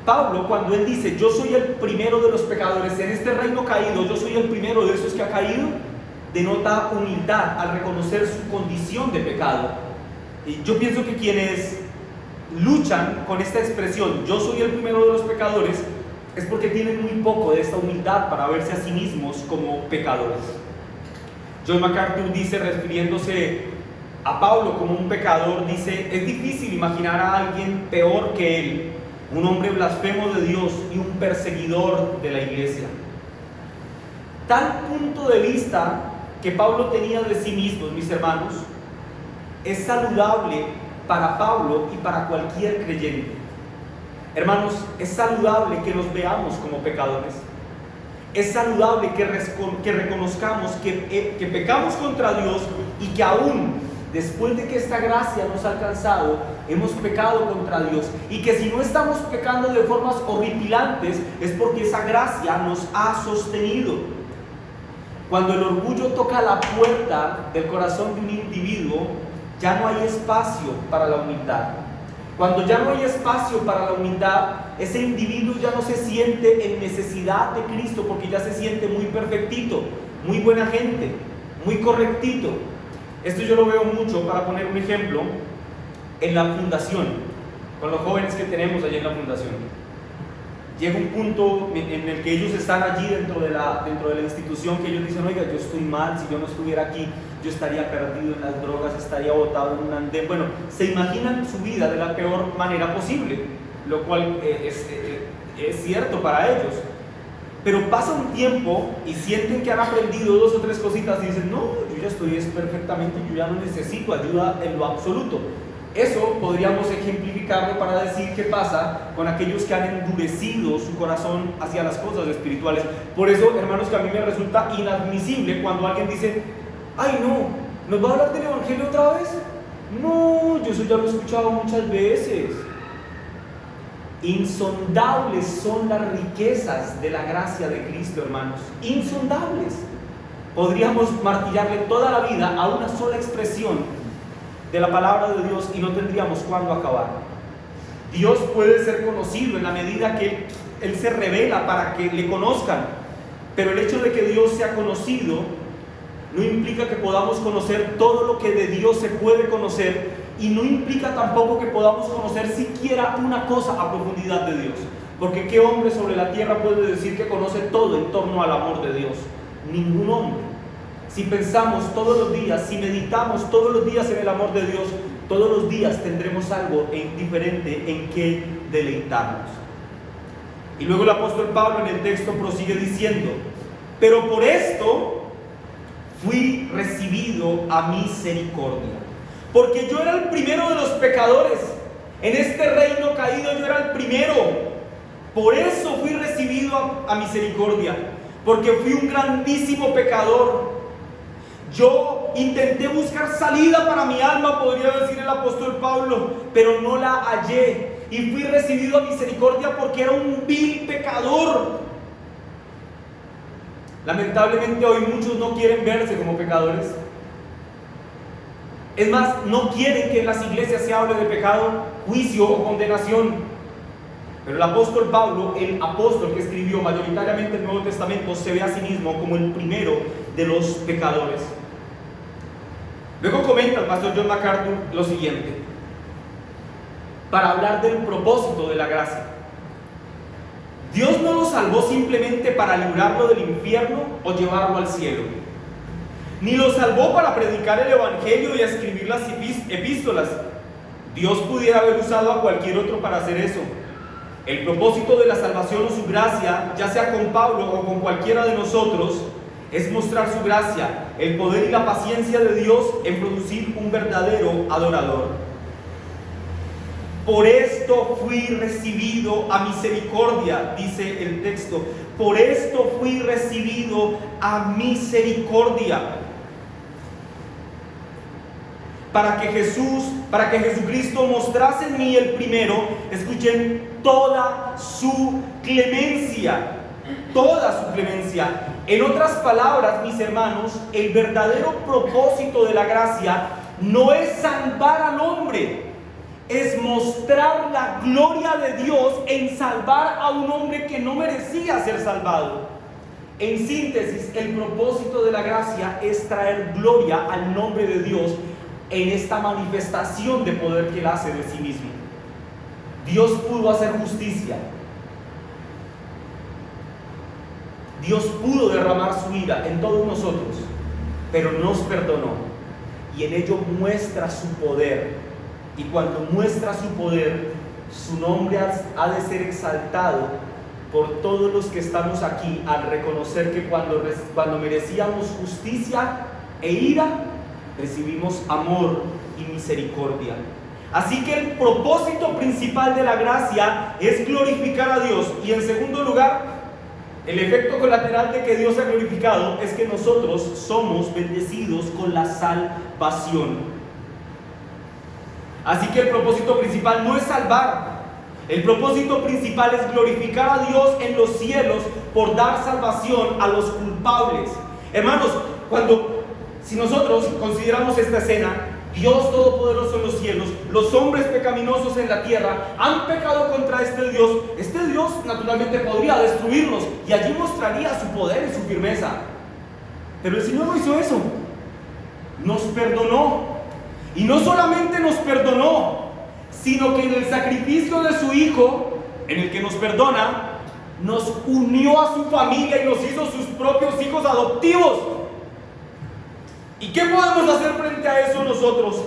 Pablo, cuando él dice: yo soy el primero de los pecadores en este reino caído, yo soy el primero de esos que ha caído, denota humildad al reconocer su condición de pecado. Y yo pienso que quienes luchan con esta expresión, yo soy el primero de los pecadores, es porque tienen muy poco de esta humildad para verse a sí mismos como pecadores. John MacArthur dice, refiriéndose a Pablo como un pecador, dice: es difícil imaginar a alguien peor que él, un hombre blasfemo de Dios y un perseguidor de la iglesia. Tal punto de vista que Pablo tenía de sí mismo, mis hermanos, es saludable para Pablo y para cualquier creyente. Hermanos, es saludable que nos veamos como pecadores. Es saludable que reconozcamos que pecamos contra Dios y que aún después de que esta gracia nos ha alcanzado, hemos pecado contra Dios, y que si no estamos pecando de formas horripilantes es porque esa gracia nos ha sostenido. Cuando el orgullo toca la puerta del corazón de un individuo, ya no hay espacio para la humildad. Cuando ya no hay espacio para la humildad, ese individuo ya no se siente en necesidad de Cristo, porque ya se siente muy perfectito, muy buena gente, muy correctito. Esto yo lo veo mucho, para poner un ejemplo, en la fundación, con los jóvenes que tenemos allí en la fundación. llega un punto en el que ellos están allí dentro de la institución, que ellos dicen, oiga, yo estoy mal, si yo no estuviera aquí, yo estaría perdido en las drogas, estaría botado en un andén. Bueno, se imaginan su vida de la peor manera posible, lo cual es cierto para ellos. Pero pasa un tiempo y sienten que han aprendido 2 o 3 cositas y dicen, no, yo ya estoy perfectamente, yo ya no necesito ayuda en lo absoluto. Eso podríamos ejemplificarlo para decir qué pasa con aquellos que han endurecido su corazón hacia las cosas espirituales. Por eso, hermanos, que a mí me resulta inadmisible cuando alguien dice, ay no, ¿nos va a hablar del Evangelio otra vez? No, yo eso ya lo he escuchado muchas veces. Insondables son las riquezas de la gracia de Cristo, hermanos. Insondables. Podríamos martillarle toda la vida a una sola expresión de la palabra de Dios y no tendríamos cuándo acabar. Dios puede ser conocido en la medida que Él se revela para que le conozcan, pero el hecho de que Dios sea conocido no implica que podamos conocer todo lo que de Dios se puede conocer, y no implica tampoco que podamos conocer siquiera una cosa a profundidad de Dios, porque ¿qué hombre sobre la tierra puede decir que conoce todo en torno al amor de Dios? Ningún hombre. Si pensamos todos los días, si meditamos todos los días en el amor de Dios, todos los días tendremos algo diferente en que deleitarnos. Y luego el apóstol Pablo en el texto prosigue diciendo, pero por esto fui recibido a misericordia, porque yo era el primero de los pecadores. En este reino caído yo era el primero. Por eso fui recibido a misericordia, porque fui un grandísimo pecador. Yo intenté buscar salida para mi alma, podría decir el apóstol Pablo, pero no la hallé. Y fui recibido a misericordia porque era un vil pecador. Lamentablemente hoy muchos no quieren verse como pecadores. Es más, no quieren que en las iglesias se hable de pecado, juicio o condenación. Pero el apóstol Pablo, el apóstol que escribió mayoritariamente el Nuevo Testamento, se ve a sí mismo como el primero de los pecadores. Luego comenta el pastor John MacArthur lo siguiente, para hablar del propósito de la gracia. Dios no lo salvó simplemente para librarlo del infierno o llevarlo al cielo, ni lo salvó para predicar el evangelio y escribir las epístolas. Dios pudiera haber usado a cualquier otro para hacer eso. El propósito de la salvación o su gracia, ya sea con Pablo o con cualquiera de nosotros, es mostrar su gracia, el poder y la paciencia de Dios en producir un verdadero adorador. Por esto fui recibido a misericordia, dice el texto. Por esto fui recibido a misericordia. Para que Jesucristo mostrase en mí el primero, escuchen, toda su clemencia. Toda su clemencia. En otras palabras, mis hermanos, el verdadero propósito de la gracia no es salvar al hombre, es mostrar la gloria de Dios en salvar a un hombre que no merecía ser salvado. En síntesis, el propósito de la gracia es traer gloria al nombre de Dios en esta manifestación de poder que Él hace de sí mismo. Dios pudo hacer justicia. Dios pudo derramar su ira en todos nosotros, pero nos perdonó, y en ello muestra su poder. Y cuando muestra su poder, su nombre ha de ser exaltado por todos los que estamos aquí, al reconocer que cuando merecíamos justicia e ira, recibimos amor y misericordia. Así que el propósito principal de la gracia es glorificar a Dios, y en segundo lugar, el efecto colateral de que Dios sea glorificado es que nosotros somos bendecidos con la salvación. Así que el propósito principal no es salvar. El propósito principal es glorificar a Dios en los cielos por dar salvación a los culpables. Hermanos, si nosotros consideramos esta escena, Dios Todopoderoso en los cielos, los hombres pecaminosos en la tierra han pecado contra este Dios naturalmente podría destruirnos y allí mostraría su poder y su firmeza. Pero el Señor no hizo eso. Nos perdonó. Y no solamente nos perdonó, sino que en el sacrificio de su Hijo, en el que nos perdona, nos unió a su familia y nos hizo sus propios hijos adoptivos. ¿Y qué podemos hacer frente a eso nosotros?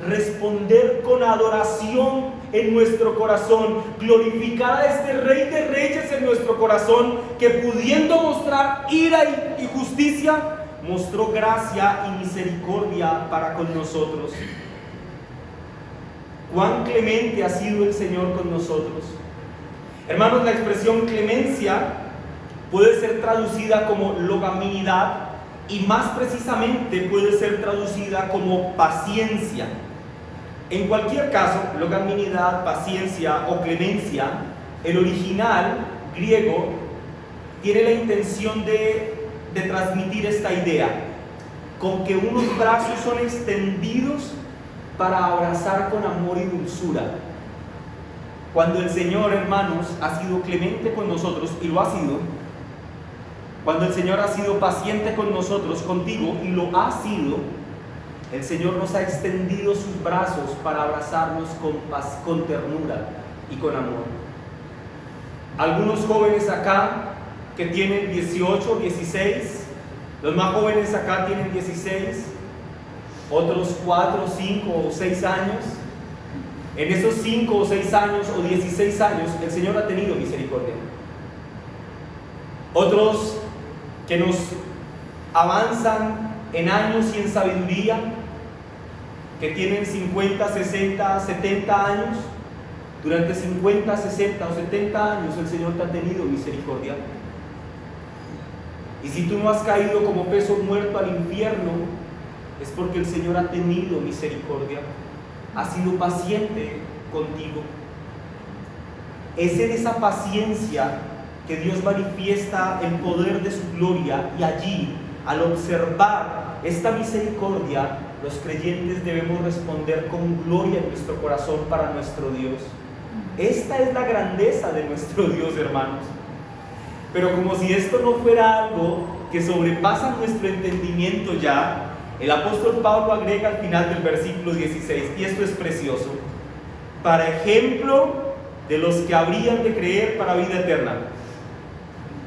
Responder con adoración en nuestro corazón, glorificar a este Rey de Reyes en nuestro corazón, que pudiendo mostrar ira y justicia, mostró gracia y misericordia para con nosotros. Cuán clemente ha sido el Señor con nosotros. Hermanos, la expresión clemencia puede ser traducida como longanimidad y más precisamente puede ser traducida como paciencia. En cualquier caso, longanimidad, paciencia o clemencia, el original griego tiene la intención de transmitir esta idea, con que unos brazos son extendidos para abrazar con amor y dulzura. Cuando el Señor, hermanos, ha sido clemente con nosotros, y lo ha sido, cuando el Señor ha sido paciente con nosotros, contigo, y lo ha sido, el Señor nos ha extendido sus brazos para abrazarnos con ternura y con amor. Algunos jóvenes acá que tienen 18, 16, los más jóvenes acá tienen 16, otros 4, 5 o 6 años. En esos 5 o 6 años o 16 años el Señor ha tenido misericordia. Otros que nos avanzan en años y en sabiduría, que tienen 50, 60, 70 años, durante 50, 60 o 70 años el Señor te ha tenido misericordia. Y si tú no has caído como peso muerto al infierno, es porque el Señor ha tenido misericordia, ha sido paciente contigo. Es en esa paciencia que Dios manifiesta el poder de su gloria, y allí, al observar esta misericordia, los creyentes debemos responder con gloria en nuestro corazón para nuestro Dios. Esta es la grandeza de nuestro Dios, hermanos. Pero como si esto no fuera algo que sobrepasa nuestro entendimiento ya, el apóstol Pablo agrega al final del versículo 16, y esto es precioso: para ejemplo de los que habrían de creer para vida eterna.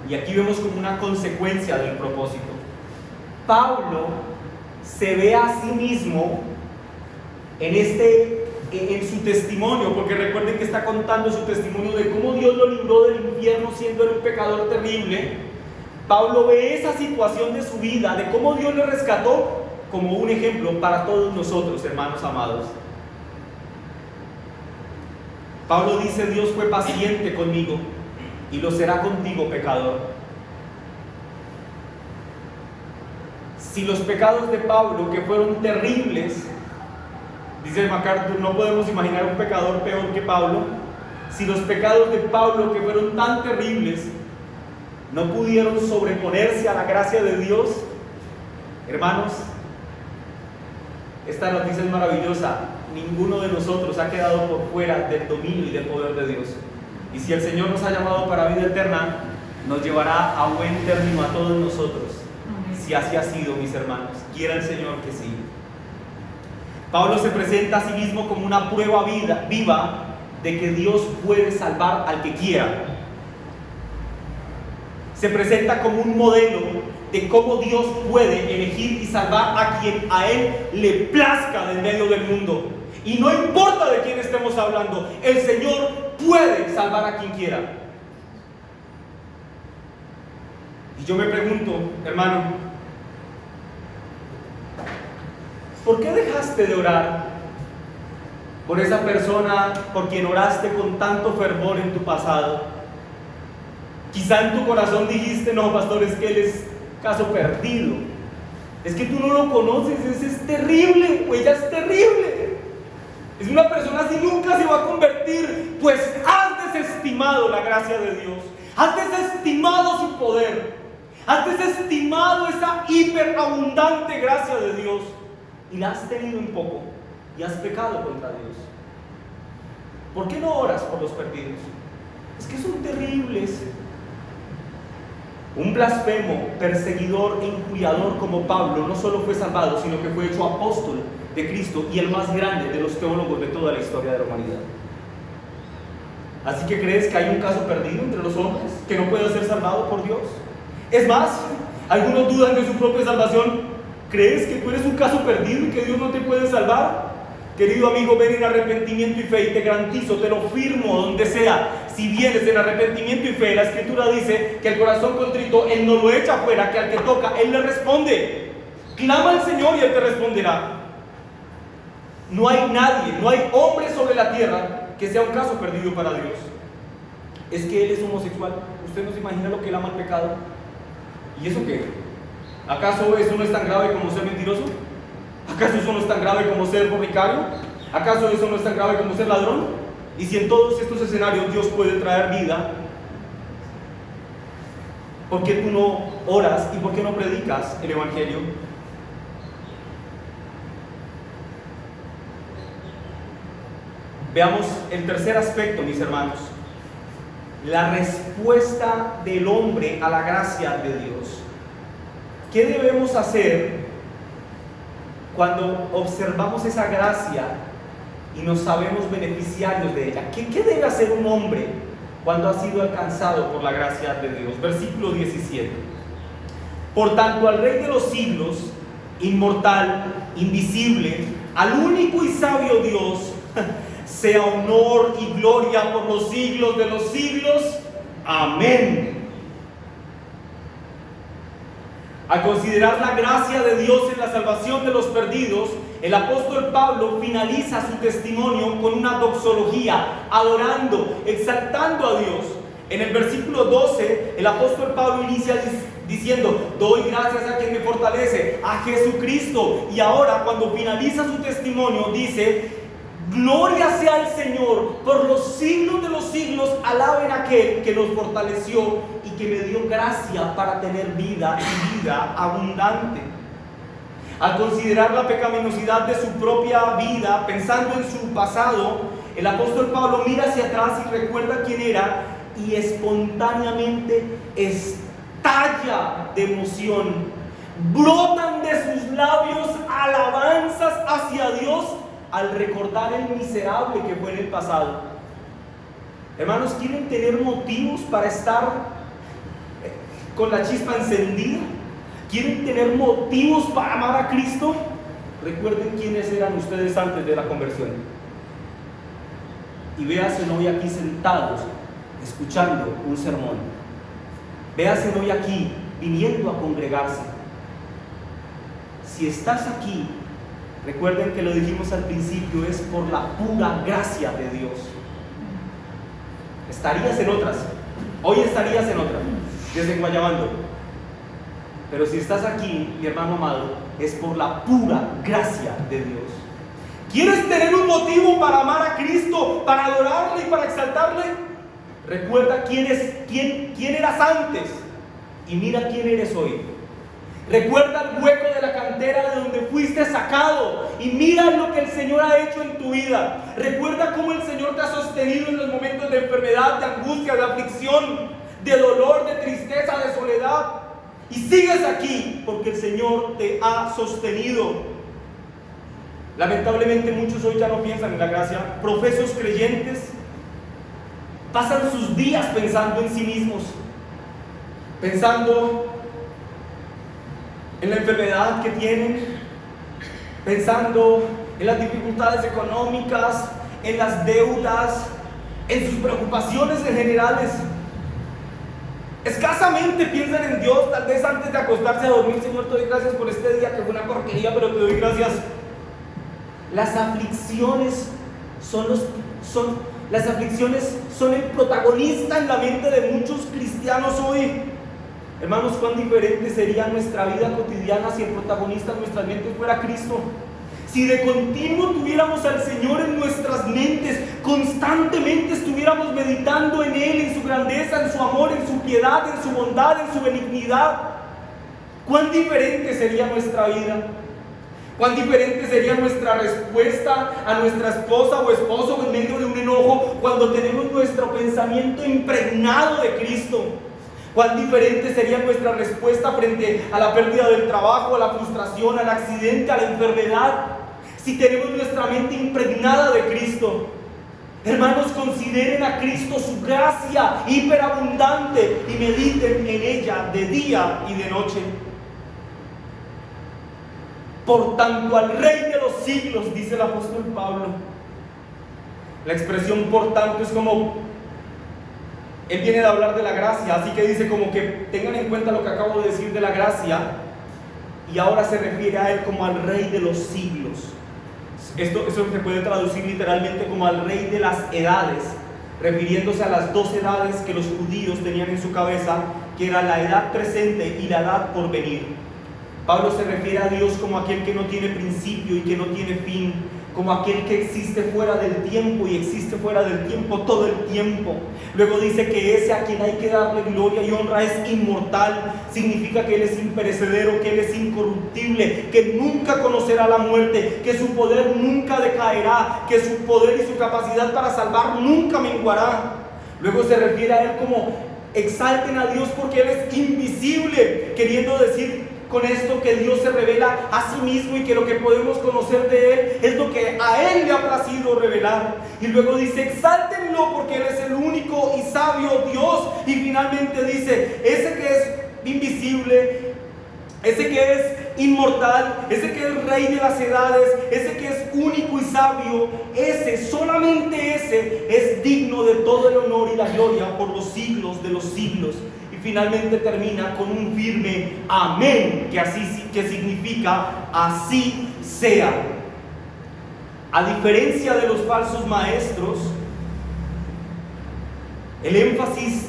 Y aquí vemos como una consecuencia del propósito. Pablo se ve a sí mismo en su testimonio, porque recuerden que está contando su testimonio de cómo Dios lo libró del infierno siendo él un pecador terrible. Pablo ve esa situación de su vida, de cómo Dios le rescató, como un ejemplo para todos nosotros, hermanos amados. Pablo dice: Dios fue paciente conmigo y lo será contigo, pecador. Si los pecados de Pablo, que fueron terribles, dice MacArthur, no podemos imaginar un pecador peor que Pablo. Si los pecados de Pablo, que fueron tan terribles, no pudieron sobreponerse a la gracia de Dios, hermanos, esta noticia es maravillosa. Ninguno de nosotros ha quedado por fuera del dominio y del poder de Dios. Y si el Señor nos ha llamado para vida eterna, nos llevará a buen término a todos nosotros. Si así ha sido, mis hermanos, quiera el Señor que sí. Pablo se presenta a sí mismo como una prueba viva de que Dios puede salvar al que quiera. Se presenta como un modelo de cómo Dios puede elegir y salvar a quien a Él le plazca del medio del mundo. Y no importa de quién estemos hablando, el Señor puede salvar a quien quiera. Y yo me pregunto, hermano, ¿por qué dejaste de orar por esa persona por quien oraste con tanto fervor en tu pasado? Quizá en tu corazón dijiste: no, pastor, es que él es caso perdido, es que tú no lo conoces, ese es terrible, o ella es terrible, es una persona así, nunca se va a convertir. Pues has desestimado la gracia de Dios, has desestimado su poder, has desestimado esa hiperabundante gracia de Dios, y la has tenido un poco, y has pecado contra Dios. ¿Por qué no oras por los perdidos? Es que son terribles. Un blasfemo, perseguidor e injuriador como Pablo no solo fue salvado, sino que fue hecho apóstol de Cristo y el más grande de los teólogos de toda la historia de la humanidad. Así que ¿crees que hay un caso perdido entre los hombres que no puede ser salvado por Dios? Es más, algunos dudan de su propia salvación. ¿Crees que tú eres un caso perdido y que Dios no te puede salvar? Querido amigo, ven en arrepentimiento y fe, y te garantizo, te lo firmo donde sea. Si vienes en arrepentimiento y fe, la Escritura dice que el corazón contrito Él no lo echa afuera, que al que toca Él le responde. Clama al Señor y Él te responderá. No hay nadie, no hay hombre sobre la tierra que sea un caso perdido para Dios. Es que Él es homosexual. ¿Usted no se imagina lo que Él ama el pecado? ¿Y eso qué? ¿Acaso eso no es tan grave como ser mentiroso? ¿Acaso eso no es tan grave como ser fornicario? ¿Acaso eso no es tan grave como ser ladrón? Y si en todos estos escenarios Dios puede traer vida, ¿por qué tú no oras y por qué no predicas el Evangelio? Veamos el tercer aspecto, mis hermanos. La respuesta del hombre a la gracia de Dios. ¿Qué debemos hacer cuando observamos esa gracia y nos sabemos beneficiarios de ella? ¿Qué debe hacer un hombre cuando ha sido alcanzado por la gracia de Dios? Versículo 17. Por tanto, al Rey de los siglos, inmortal, invisible, al único y sabio Dios, sea honor y gloria por los siglos de los siglos. Amén. Al considerar la gracia de Dios en la salvación de los perdidos, el apóstol Pablo finaliza su testimonio con una doxología, adorando, exaltando a Dios. En el versículo 12, el apóstol Pablo inicia diciendo: doy gracias a quien me fortalece, a Jesucristo. Y ahora, cuando finaliza su testimonio, dice: gloria sea al Señor, por los siglos de los siglos, alaben a aquel que nos fortaleció y que me dio gracia para tener vida y vida abundante. Al considerar la pecaminosidad de su propia vida, pensando en su pasado, el apóstol Pablo mira hacia atrás y recuerda quién era, y espontáneamente estalla de emoción. Brotan de sus labios alabanzas hacia Dios al recordar el miserable que fue en el pasado. Hermanos, ¿quieren tener motivos para estar con la chispa encendida? ¿Quieren tener motivos para amar a Cristo? Recuerden quiénes eran ustedes antes de la conversión. Y véanse hoy aquí sentados, escuchando un sermón. Véanse hoy aquí, viniendo a congregarse. Si estás aquí, recuerden que lo dijimos al principio, es por la pura gracia de Dios. Estarías en otras, hoy estarías en otras, desenguayabando. Pero si estás aquí, mi hermano amado, es por la pura gracia de Dios. ¿Quieres tener un motivo para amar a Cristo, para adorarle y para exaltarle? Recuerda quién eras antes y mira quién eres hoy. Recuerda el hueco de la cantera de donde fuiste sacado y mira lo que el Señor ha hecho en tu vida. Recuerda cómo el Señor te ha sostenido en los momentos de enfermedad, de angustia, de aflicción, de dolor, de tristeza, de soledad. Y sigues aquí porque el Señor te ha sostenido. Lamentablemente muchos hoy ya no piensan en la gracia. Profesos creyentes pasan sus días pensando en sí mismos, pensando en la enfermedad que tienen, pensando en las dificultades económicas, en las deudas, en sus preocupaciones en generales. Escasamente piensan en Dios, tal vez antes de acostarse a dormir. Señor, te doy gracias por este día que fue una porquería, pero te doy gracias. Las aflicciones son el protagonista en la mente de muchos cristianos hoy. Hermanos, cuán diferente sería nuestra vida cotidiana si el protagonista de nuestras mentes fuera Cristo. Si de continuo tuviéramos al Señor en nuestras mentes, constantemente estuviéramos meditando en Él, en su grandeza, en su amor, en su piedad, en su bondad, en su benignidad, cuán diferente sería nuestra vida. Cuán diferente sería nuestra respuesta a nuestra esposa o esposo en medio de un enojo cuando tenemos nuestro pensamiento impregnado de Cristo. Cuán diferente sería nuestra respuesta frente a la pérdida del trabajo, a la frustración, al accidente, a la enfermedad, si tenemos nuestra mente impregnada de Cristo. Hermanos, consideren a Cristo su gracia hiperabundante y mediten en ella de día y de noche. Por tanto, al Rey de los siglos, dice el apóstol Pablo. La expresión por tanto es como, él viene de hablar de la gracia, así que dice como que tengan en cuenta lo que acabo de decir de la gracia, y ahora se refiere a él como al Rey de los siglos. Eso se puede traducir literalmente como al Rey de las edades, refiriéndose a las dos edades que los judíos tenían en su cabeza, que era la edad presente y la edad por venir. Pablo se refiere a Dios como aquel que no tiene principio y que no tiene fin, como aquel que existe fuera del tiempo y existe fuera del tiempo todo el tiempo. Luego dice que ese a quien hay que darle gloria y honra es inmortal, significa que Él es imperecedero, que Él es incorruptible, que nunca conocerá la muerte, que su poder nunca decaerá, que su poder y su capacidad para salvar nunca menguará. Luego se refiere a Él como exalten a Dios porque Él es invisible, queriendo decir con esto que Dios se revela a sí mismo y que lo que podemos conocer de Él es lo que a Él le ha placido revelar. Y luego dice, exáltenlo porque Él es el único y sabio Dios. Y finalmente dice, ese que es invisible, ese que es inmortal, ese que es Rey de las edades, ese que es único y sabio, ese, solamente ese, es digno de todo el honor y la gloria por los siglos de los siglos. Finalmente termina con un firme amén, que significa así sea. A diferencia de los falsos maestros, el énfasis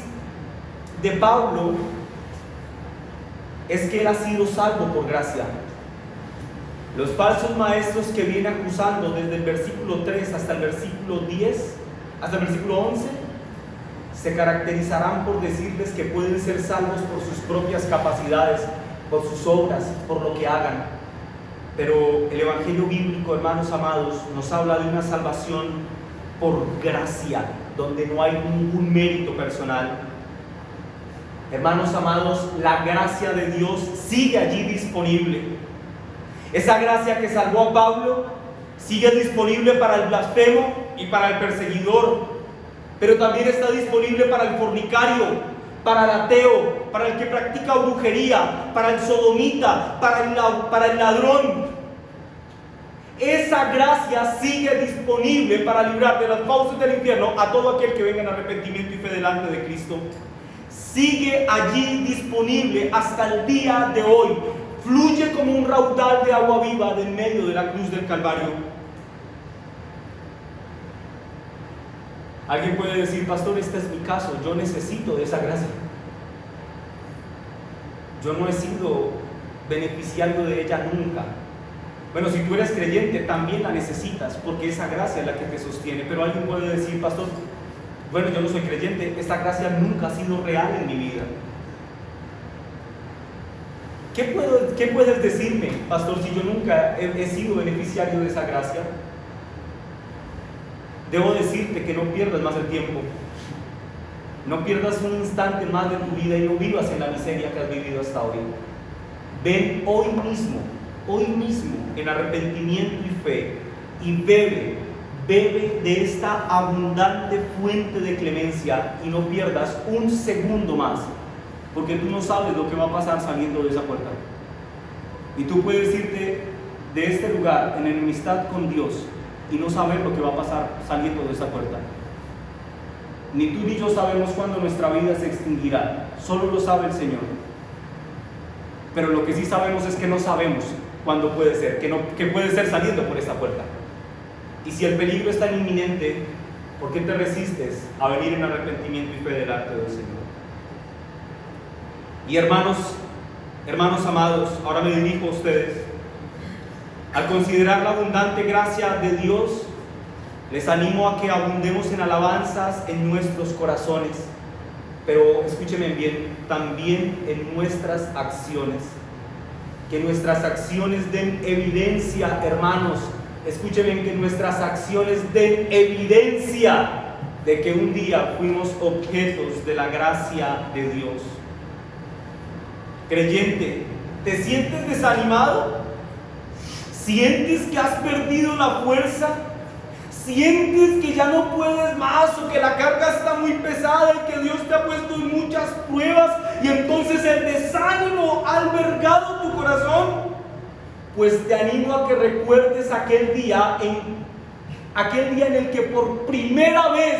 de Pablo es que él ha sido salvo por gracia. Los falsos maestros que viene acusando desde el versículo 3 hasta el versículo 10, hasta el versículo 11, se caracterizarán por decirles que pueden ser salvos por sus propias capacidades, por sus obras, por lo que hagan. Pero el Evangelio bíblico, hermanos amados, nos habla de una salvación por gracia, donde no hay ningún mérito personal. Hermanos amados, la gracia de Dios sigue allí disponible. Esa gracia que salvó a Pablo sigue disponible para el blasfemo y para el perseguidor, pero también está disponible para el fornicario, para el ateo, para el que practica brujería, para el sodomita, para el ladrón. Esa gracia sigue disponible para librar de las fauces del infierno a todo aquel que venga en arrepentimiento y fe delante de Cristo. Sigue allí disponible hasta el día de hoy. Fluye como un raudal de agua viva de en medio de la cruz del Calvario. Alguien puede decir, pastor, este es mi caso, yo necesito de esa gracia. Yo no he sido beneficiario de ella nunca. Bueno, si tú eres creyente, también la necesitas, porque esa gracia es la que te sostiene. Pero alguien puede decir, pastor, bueno, yo no soy creyente, esta gracia nunca ha sido real en mi vida. ¿Qué puedes decirme, pastor, si yo nunca he sido beneficiario de esa gracia? Debo decirte que no pierdas más el tiempo. No pierdas un instante más de tu vida y no vivas en la miseria que has vivido hasta hoy. Ven hoy mismo en arrepentimiento y fe y bebe de esta abundante fuente de clemencia y no pierdas un segundo más, porque tú no sabes lo que va a pasar saliendo de esa puerta. Y tú puedes irte de este lugar en enemistad con Dios y no saber lo que va a pasar saliendo de esa puerta. Ni tú ni yo sabemos cuándo nuestra vida se extinguirá, solo lo sabe el Señor. Pero lo que sí sabemos es que no sabemos cuándo puede ser, que puede ser saliendo por esta puerta. Y si el peligro es tan inminente, ¿por qué te resistes a venir en arrepentimiento y fe delante del Señor? Y hermanos amados, ahora me dirijo a ustedes. Al considerar la abundante gracia de Dios, les animo a que abundemos en alabanzas en nuestros corazones, pero escúchenme bien, también en nuestras acciones. Que nuestras acciones den evidencia, hermanos, escúchenme, que nuestras acciones den evidencia de que un día fuimos objetos de la gracia de Dios. Creyente, ¿te sientes desanimado? ¿Sientes que has perdido la fuerza? sientes que ya no puedes más o que la carga está muy pesada y que Dios te ha puesto en muchas pruebas y entonces el desánimo ha albergado tu corazón, pues te animo a que recuerdes aquel día en el que por primera vez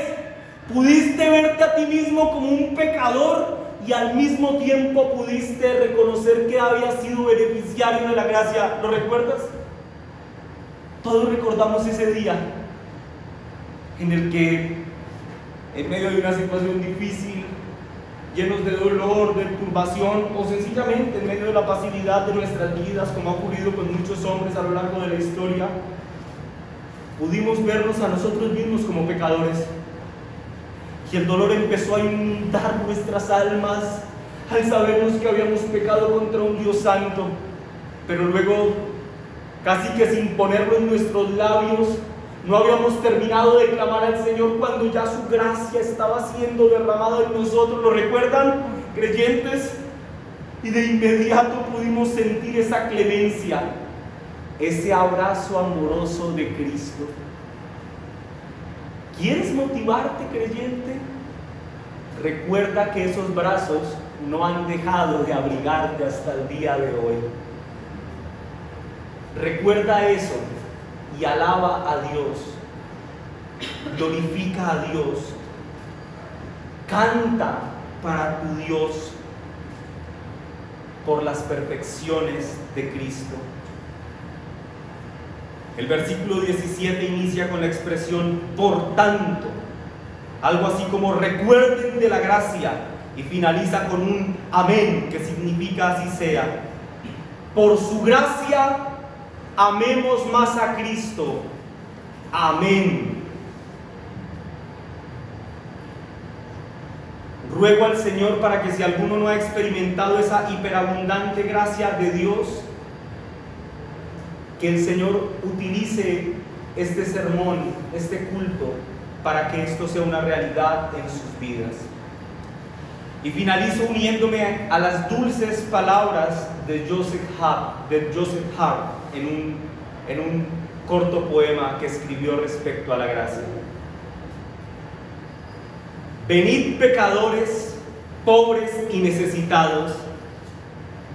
pudiste verte a ti mismo como un pecador y al mismo tiempo pudiste reconocer que habías sido beneficiario de la gracia. ¿Lo recuerdas? Todos recordamos ese día en el que, en medio de una situación difícil, llenos de dolor, de turbación, o sencillamente en medio de la pasividad de nuestras vidas, como ha ocurrido con muchos hombres a lo largo de la historia, pudimos vernos a nosotros mismos como pecadores. Y el dolor empezó a inundar nuestras almas al sabernos que habíamos pecado contra un Dios santo. Pero luego, casi que sin ponerlo en nuestros labios, no habíamos terminado de clamar al Señor cuando ya su gracia estaba siendo derramada en nosotros. ¿Lo recuerdan, creyentes? Y de inmediato pudimos sentir esa clemencia, ese abrazo amoroso de Cristo. ¿Quieres motivarte, creyente? Recuerda que esos brazos no han dejado de abrigarte hasta el día de hoy. Recuerda eso y alaba a Dios, glorifica a Dios, canta para tu Dios por las perfecciones de Cristo. El versículo 17 inicia con la expresión por tanto, algo así como recuerden de la gracia, y finaliza con un amén, que significa así sea. Por su gracia amemos más a Cristo. Amén. Ruego al Señor para que si alguno no ha experimentado esa hiperabundante gracia de Dios, que el Señor utilice este sermón, este culto, para que esto sea una realidad en sus vidas. Y finalizo uniéndome a las dulces palabras de Joseph Hart en un corto poema que escribió respecto a la gracia. Venid pecadores, pobres y necesitados,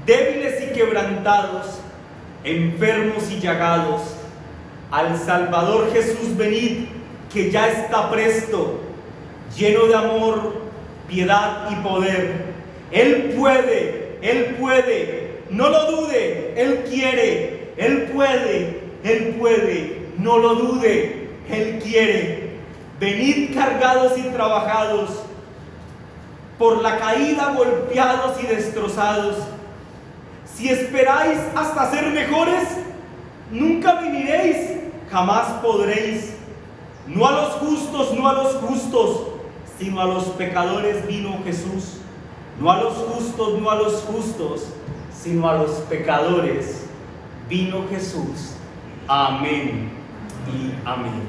débiles y quebrantados, enfermos y llagados, al Salvador Jesús venid, que ya está presto, lleno de amor, piedad y poder. Él puede, no lo dude, Él quiere, Él puede, no lo dude, Él quiere. Venid cargados y trabajados, por la caída golpeados y destrozados. Si esperáis hasta ser mejores, nunca veniréis, jamás podréis. No a los justos, sino a los pecadores vino Jesús. No a los justos, sino a los pecadores vino Jesús. Amén y amén.